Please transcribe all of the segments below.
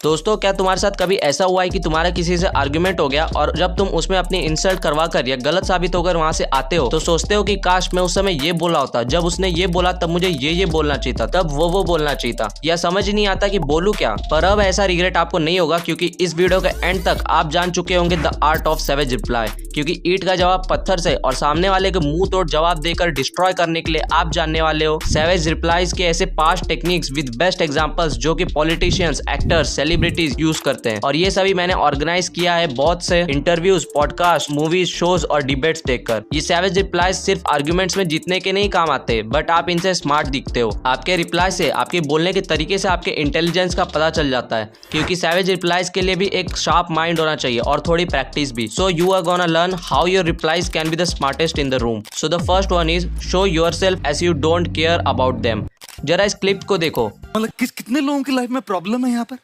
दोस्तों, क्या तुम्हारे साथ कभी ऐसा हुआ है कि तुम्हारा किसी से आर्गुमेंट हो गया और जब तुम उसमें अपनी इंसल्ट करवा कर या गलत साबित होकर वहां से आते हो तो सोचते हो कि काश मैं उस समय ये बोला होता, जब उसने ये बोला तब मुझे ये बोलना चाहिए था, तब वो बोलना चाहिए था, या समझ नहीं आता कि बोलूं क्या। पर अब ऐसा रिग्रेट आपको नहीं होगा, क्योंकि इस वीडियो के एंड तक आप जान चुके होंगे the art of savage reply. क्योंकि ईंट का जवाब पत्थर से और सामने वाले के मुंह तोड़ जवाब देकर डिस्ट्रॉय करने के लिए आप जानने वाले हो सैवेज रिप्लाईज के ऐसे 5 टेक्निक्स विद बेस्ट एग्जांपल्स जो कि पॉलिटिशियंस, एक्टर्स, सेलिब्रिटीज यूज करते हैं। और ये सभी मैंने ऑर्गेनाइज किया है बहुत से इंटरव्यूज, पॉडकास्ट, मूवीज, शोज और डिबेट्स देखकर। ये सैवेज रिप्लाईज सिर्फ आर्गुमेंट्स में जीतने के नहीं काम आते, बट आप इनसे स्मार्ट दिखते हो। आपके रिप्लाई से, आपके बोलने के तरीके से आपके इंटेलिजेंस का पता चल जाता है। क्योंकि सैवेज रिप्लाईज के लिए भी एक शार्प माइंड होना चाहिए और थोड़ी प्रैक्टिस भी। So you are gonna learn how your replies can be the smartest in the room. So the first one is show yourself as you don't care about them. जरा इस clip को देखो। मतलब कितने लोगों की लाइफ में प्रॉब्लम है यहाँ पर?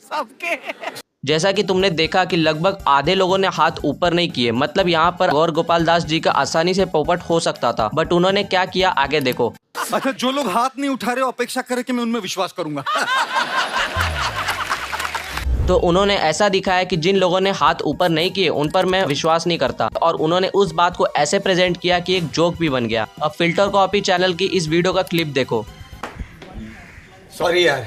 सबके। जैसा कि तुमने देखा कि लगभग आधे लोगों ने हाथ ऊपर नहीं किए। मतलब यहाँ पर गौर गोपाल दास जी का आसानी से पोपट हो सकता था, बट उन्होंने क्या किया आगे देखो। अच्छा, जो लोग हाथ नहीं उठा रहे अपेक्षा करे कि मैं उनमें विश्वास करूंगा। तो उन्होंने ऐसा दिखाया कि जिन लोगों ने हाथ ऊपर नहीं किए उन पर मैं विश्वास नहीं करता, और उन्होंने उस बात को ऐसे प्रेजेंट किया कि एक जोक भी बन गया। अब फिल्टर कॉपी चैनल की इस वीडियो का क्लिप देखो। सॉरी यार,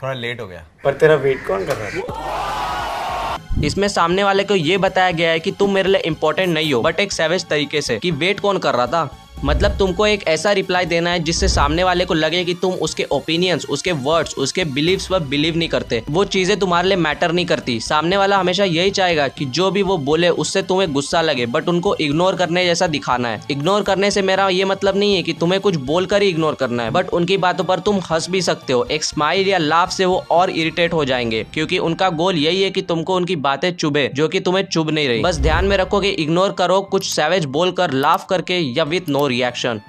थोड़ा लेट हो गया। पर तेरा वेट कौन कर रहा है? इसमें सामने वाले को ये बताया गया है कि तुम मेरे लिए इम्पोर्टेंट नहीं हो, बट एक सैवेज तरीके से, कि वेट कौन कर रहा था। मतलब तुमको एक ऐसा रिप्लाई देना है जिससे सामने वाले को लगे कि तुम उसके ओपिनियंस, उसके वर्ड्स, उसके बिलीव्स पर बिलीव नहीं करते। वो चीजें तुम्हारे लिए मैटर नहीं करती। सामने वाला हमेशा यही चाहेगा कि जो भी वो बोले उससे तुम्हें गुस्सा लगे, बट उनको इग्नोर करने जैसा दिखाना है। इग्नोर करने से मेरा ये मतलब नहीं है कि तुम्हें कुछ बोलकर ही इग्नोर करना है, बट उनकी बातों पर तुम हंस भी सकते हो। एक स्माइल या लाफ से वो और इरिटेट हो जाएंगे, क्योंकि उनका गोल यही है कि तुमको उनकी बातें चुभे, जो कि तुम्हें चुभ नहीं रही। बस ध्यान में रखो कि इग्नोर करो कुछ सैवेज बोलकर, लाफ करके या विथ नो रिएक्शन।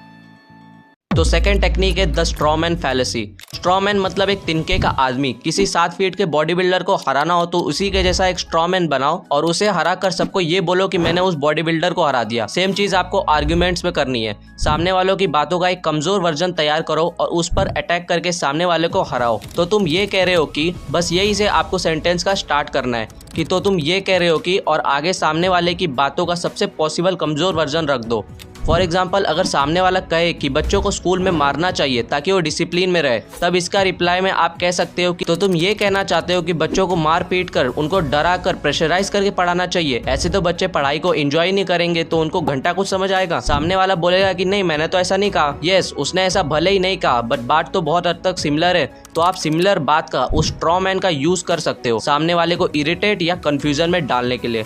तो सेकंड टेक्निक है द स्ट्रॉमैन फैलेसी। स्ट्रॉमैन मतलब एक तिनके का आदमी। किसी 7 फीट के बॉडी बिल्डर को हराना हो तो उसी के जैसा एक स्ट्रॉमैन बनाओ और उसे हरा कर सबको ये बोलो कि मैंने उस बॉडी बिल्डर को हरा दिया। सेम चीज आपको आर्ग्यूमेंट्स में करनी है। सामने वालों की बातों का एक कमजोर वर्जन तैयार करो और उस पर अटैक करके सामने वाले को हराओ। तो तुम ये कह रहे हो कि, बस यही से आपको सेंटेंस का स्टार्ट करना है कि तो तुम ये कह रहे हो कि, और आगे सामने वाले की बातों का सबसे पॉसिबल कमजोर वर्जन रख दो। फॉर एग्जाम्पल, अगर सामने वाला कहे कि बच्चों को स्कूल में मारना चाहिए ताकि वो डिसिप्लिन में रहे, तब इसका रिप्लाई में आप कह सकते हो कि तो तुम ये कहना चाहते हो कि बच्चों को मार पीट कर, उनको डरा कर, प्रेशराइज करके पढ़ाना चाहिए। ऐसे तो बच्चे पढ़ाई को एंजॉय नहीं करेंगे, तो उनको घंटा कुछ समझ आएगा। सामने वाला बोलेगा कि नहीं, मैंने तो ऐसा नहीं कहा। यस, उसने ऐसा भले ही नहीं कहा, बट बात तो बहुत हद तक सिमिलर है। तो आप सिमिलर बात का, उस स्ट्रॉमैन का यूज कर सकते हो सामने वाले को इरिटेट या कंफ्यूजन में डालने के लिए।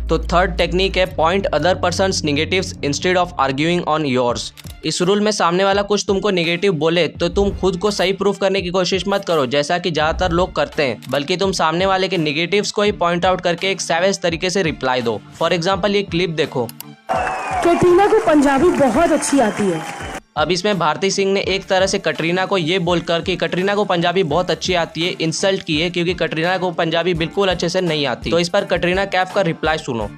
तो थर्ड टेक्निक है point other persons negatives instead of arguing on yours. इस रूल में सामने वाला कुछ तुमको नेगेटिव बोले तो तुम खुद को सही प्रूफ करने की कोशिश मत करो, जैसा कि ज्यादातर लोग करते हैं, बल्कि तुम सामने वाले के नेगेटिव्स को ही पॉइंट आउट करके एक सैवेज तरीके से रिप्लाई दो। फॉर एग्जाम्पल, ये क्लिप देखो। कैटरीना को पंजाबी बहुत अच्छी आती है। अब इसमें भारती सिंह ने एक तरह से कटरीना को ये बोलकर कि कटरीना को पंजाबी बहुत अच्छी आती है इंसल्ट की है, क्योंकि कटरीना को पंजाबी बिल्कुल अच्छे से नहीं आती। तो इस पर कटरीना कैफ का रिप्लाई सुनो।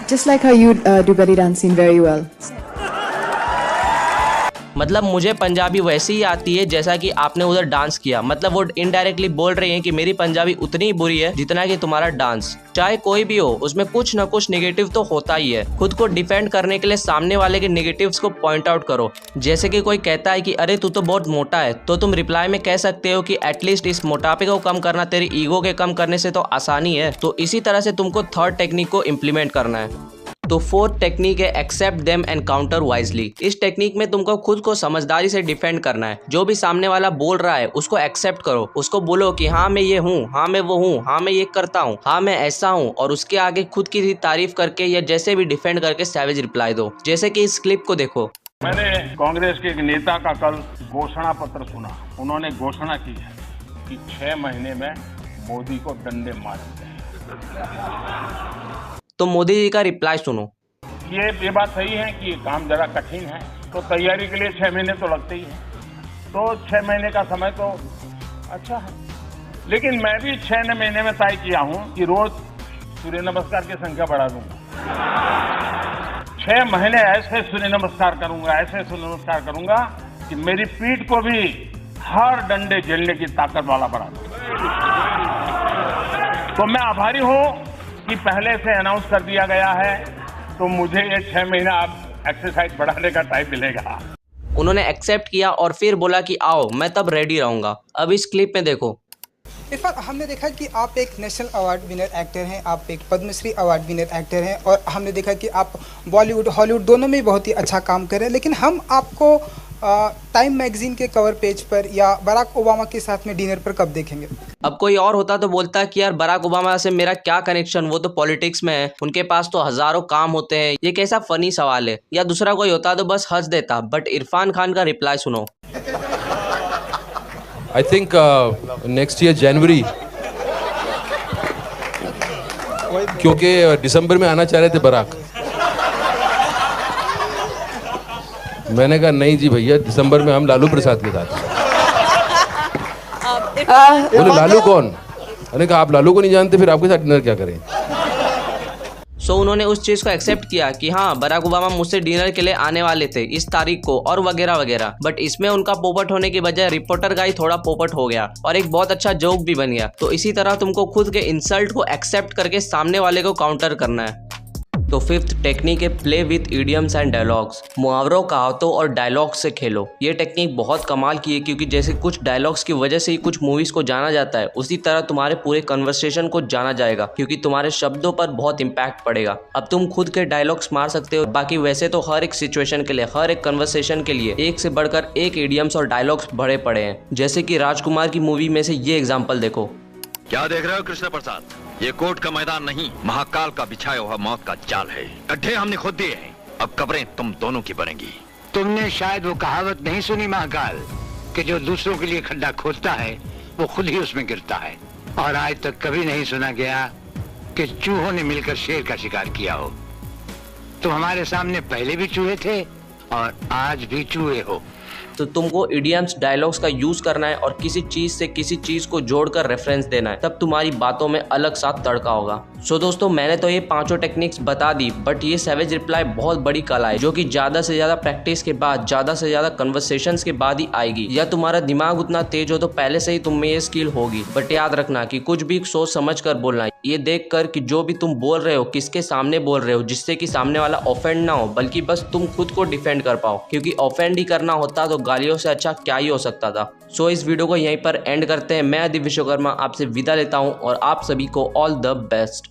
Just like how you do belly dancing very well. मतलब मुझे पंजाबी वैसी ही आती है जैसा कि आपने उधर डांस किया। मतलब वो इनडायरेक्टली बोल रही हैं कि मेरी पंजाबी उतनी ही बुरी है जितना कि तुम्हारा डांस। चाहे कोई भी हो, उसमें कुछ ना कुछ नेगेटिव तो होता ही है। खुद को डिफेंड करने के लिए सामने वाले के नेगेटिव्स को पॉइंट आउट करो। जैसे कि कोई कहता है कि अरे तू तो बहुत मोटा है, तो तुम रिप्लाई में कह सकते हो कि एटलीस्ट इस मोटापे को कम करना तेरी ईगो के कम करने से तो आसानी है। तो इसी तरह से तुमको थर्ड टेक्निक को इम्प्लीमेंट करना है। तो फोर्थ टेक्निक है except them and counter wisely. इस टेक्निक में तुमको खुद को समझदारी से डिफेंड करना है। जो भी सामने वाला बोल रहा है उसको एक्सेप्ट करो। उसको बोलो कि हाँ मैं ये हूँ, हाँ मैं वो हूँ, हाँ मैं ये करता हूँ, हाँ मैं ऐसा हूँ, और उसके आगे खुद की तारीफ करके या जैसे भी डिफेंड करके सैवेज रिप्लाई दो। जैसे कि इस क्लिप को देखो। मैंने कांग्रेस के एक नेता का कल घोषणा पत्र सुना। उन्होंने घोषणा की है कि 6 महीने में मोदी को डंडे मार दें। तो मोदी जी का रिप्लाई सुनो। ये बात सही है कि काम जरा कठिन है, तो तैयारी के लिए 6 महीने तो लगते ही हैं। तो 6 महीने का समय तो अच्छा है, लेकिन मैं भी 6 महीने में तय किया हूं कि रोज सूर्य नमस्कार की संख्या बढ़ा दूंगा। 6 महीने ऐसे सूर्य नमस्कार करूंगा, ऐसे सूर्य नमस्कार करूंगा कि मेरी पीठ को भी हर डंडे झेलने की ताकत वाला बना दूंगा। तो मैं आभारी हूं कि पहले से अनाउंस कर दिया गया है, तो मुझे ये 6 महीना अब एक्सरसाइज बढ़ाने का टाइम मिलेगा। उन्होंने एक्सेप्ट किया और फिर बोला कि आओ मैं तब रेडी रहूंगा। अब इस क्लिप में देखो। इरफान, हमने देखा कि आप एक नेशनल अवार्ड विनर एक्टर हैं, आप एक पद्मश्री अवार्ड विनर एक्टर हैं, और हमने देखा कि आप बॉलीवुड हॉलीवुड दोनों में बहुत ही अच्छा काम कर रहे हैं। लेकिन हम आपको टाइम मैगजीन के कवर पेज पर या बराक ओबामा के साथ में डिनर पर कब देखेंगे? अब कोई और होता तो बोलता कि यार बराक ओबामा से मेरा क्या कनेक्शन, वो तो पॉलिटिक्स में है, उनके पास तो हजारों काम होते हैं, ये कैसा फनी सवाल है। या दूसरा कोई होता तो बस हंस देता। बट इरफान खान का रिप्लाई सुनो। I think next year January, क्योंकि दिसंबर में आना चाह रहे थे बराक। मैंने कहा नहीं जी भैया, दिसंबर में हम लालू प्रसाद के साथ। बोले लालू कौन? मैंने कहा आप लालू को नहीं जानते, फिर आपके साथ डिनर क्या करें। सो उन्होंने उस चीज को एक्सेप्ट किया कि हाँ बराक ओबामा मुझसे डिनर के लिए आने वाले थे इस तारीख को और वगैरह वगैरह। बट इसमें उनका पोपट होने की बजाय रिपोर्टर का ही थोड़ा पोपट हो गया और एक बहुत अच्छा जोक भी बन गया। तो इसी तरह तुमको खुद के इंसल्ट को एक्सेप्ट करके सामने वाले को काउंटर करना है। तो फिफ्थ टेक्निक है play with idioms and dialogues. मुहावरों, कहावतों और डायलॉग्स से खेलो। ये टेक्निक बहुत कमाल की है, क्योंकि जैसे कुछ डायलॉग्स की वजह से ही कुछ मूवीज को जाना जाता है, उसी तरह तुम्हारे पूरे कन्वर्सेशन को जाना जाएगा, क्योंकि तुम्हारे शब्दों पर बहुत इम्पैक्ट पड़ेगा। अब तुम खुद के डायलॉग्स मार सकते हो। बाकी वैसे तो हर एक सिचुएशन के लिए, हर एक कन्वर्सेशन के लिए एक से बढ़कर एक इडियम्स और डायलॉग्स भरे पड़े हैं। जैसे कि राजकुमार की मूवी में से ये एग्जाम्पल देखो। क्या देख रहे हो कृष्ण प्रसाद? ये कोर्ट का मैदान नहीं, महाकाल का बिछाया हुआ मौत का जाल है। गड्ढे हमने खुद दिए हैं, अब कब्रें तुम दोनों की बनेंगी। तुमने शायद वो कहावत नहीं सुनी महाकाल, कि जो दूसरों के लिए खड्डा खोदता है वो खुद ही उसमें गिरता है। और आज तक कभी नहीं सुना गया कि चूहों ने मिलकर शेर का शिकार किया हो। तुम हमारे सामने पहले भी चूहे थे और आज भी चूहे हो। तो तुमको इडियम्स, डायलॉग्स का यूज करना है और किसी चीज से किसी चीज को जोड़कर रेफरेंस देना है, तब तुम्हारी बातों में अलग सा तड़का होगा। सो दोस्तों, मैंने तो ये 5 टेक्निक्स बता दी, बट ये सैवेज रिप्लाई बहुत बड़ी कला है, जो कि ज्यादा से ज्यादा प्रैक्टिस के बाद, ज्यादा से ज्यादा कन्वर्सेशंस के बाद ही आएगी। या तुम्हारा दिमाग उतना तेज हो तो पहले से ही तुम में ये स्किल होगी। बट याद रखना कि कुछ भी सोच समझ कर बोलना है, ये देख कर कि जो भी तुम बोल रहे हो किसके सामने बोल रहे हो, जिससे कि सामने वाला ऑफेंड ना हो, बल्कि बस तुम खुद को डिफेंड कर पाओ। क्योंकि ऑफेंड ही करना होता तो गालियों से अच्छा क्या ही हो सकता था। सो इस वीडियो को यहीं पर एंड करते हैं। मैं आदित्य विश्वकर्मा आपसे विदा लेता हूं और आप सभी को ऑल द बेस्ट।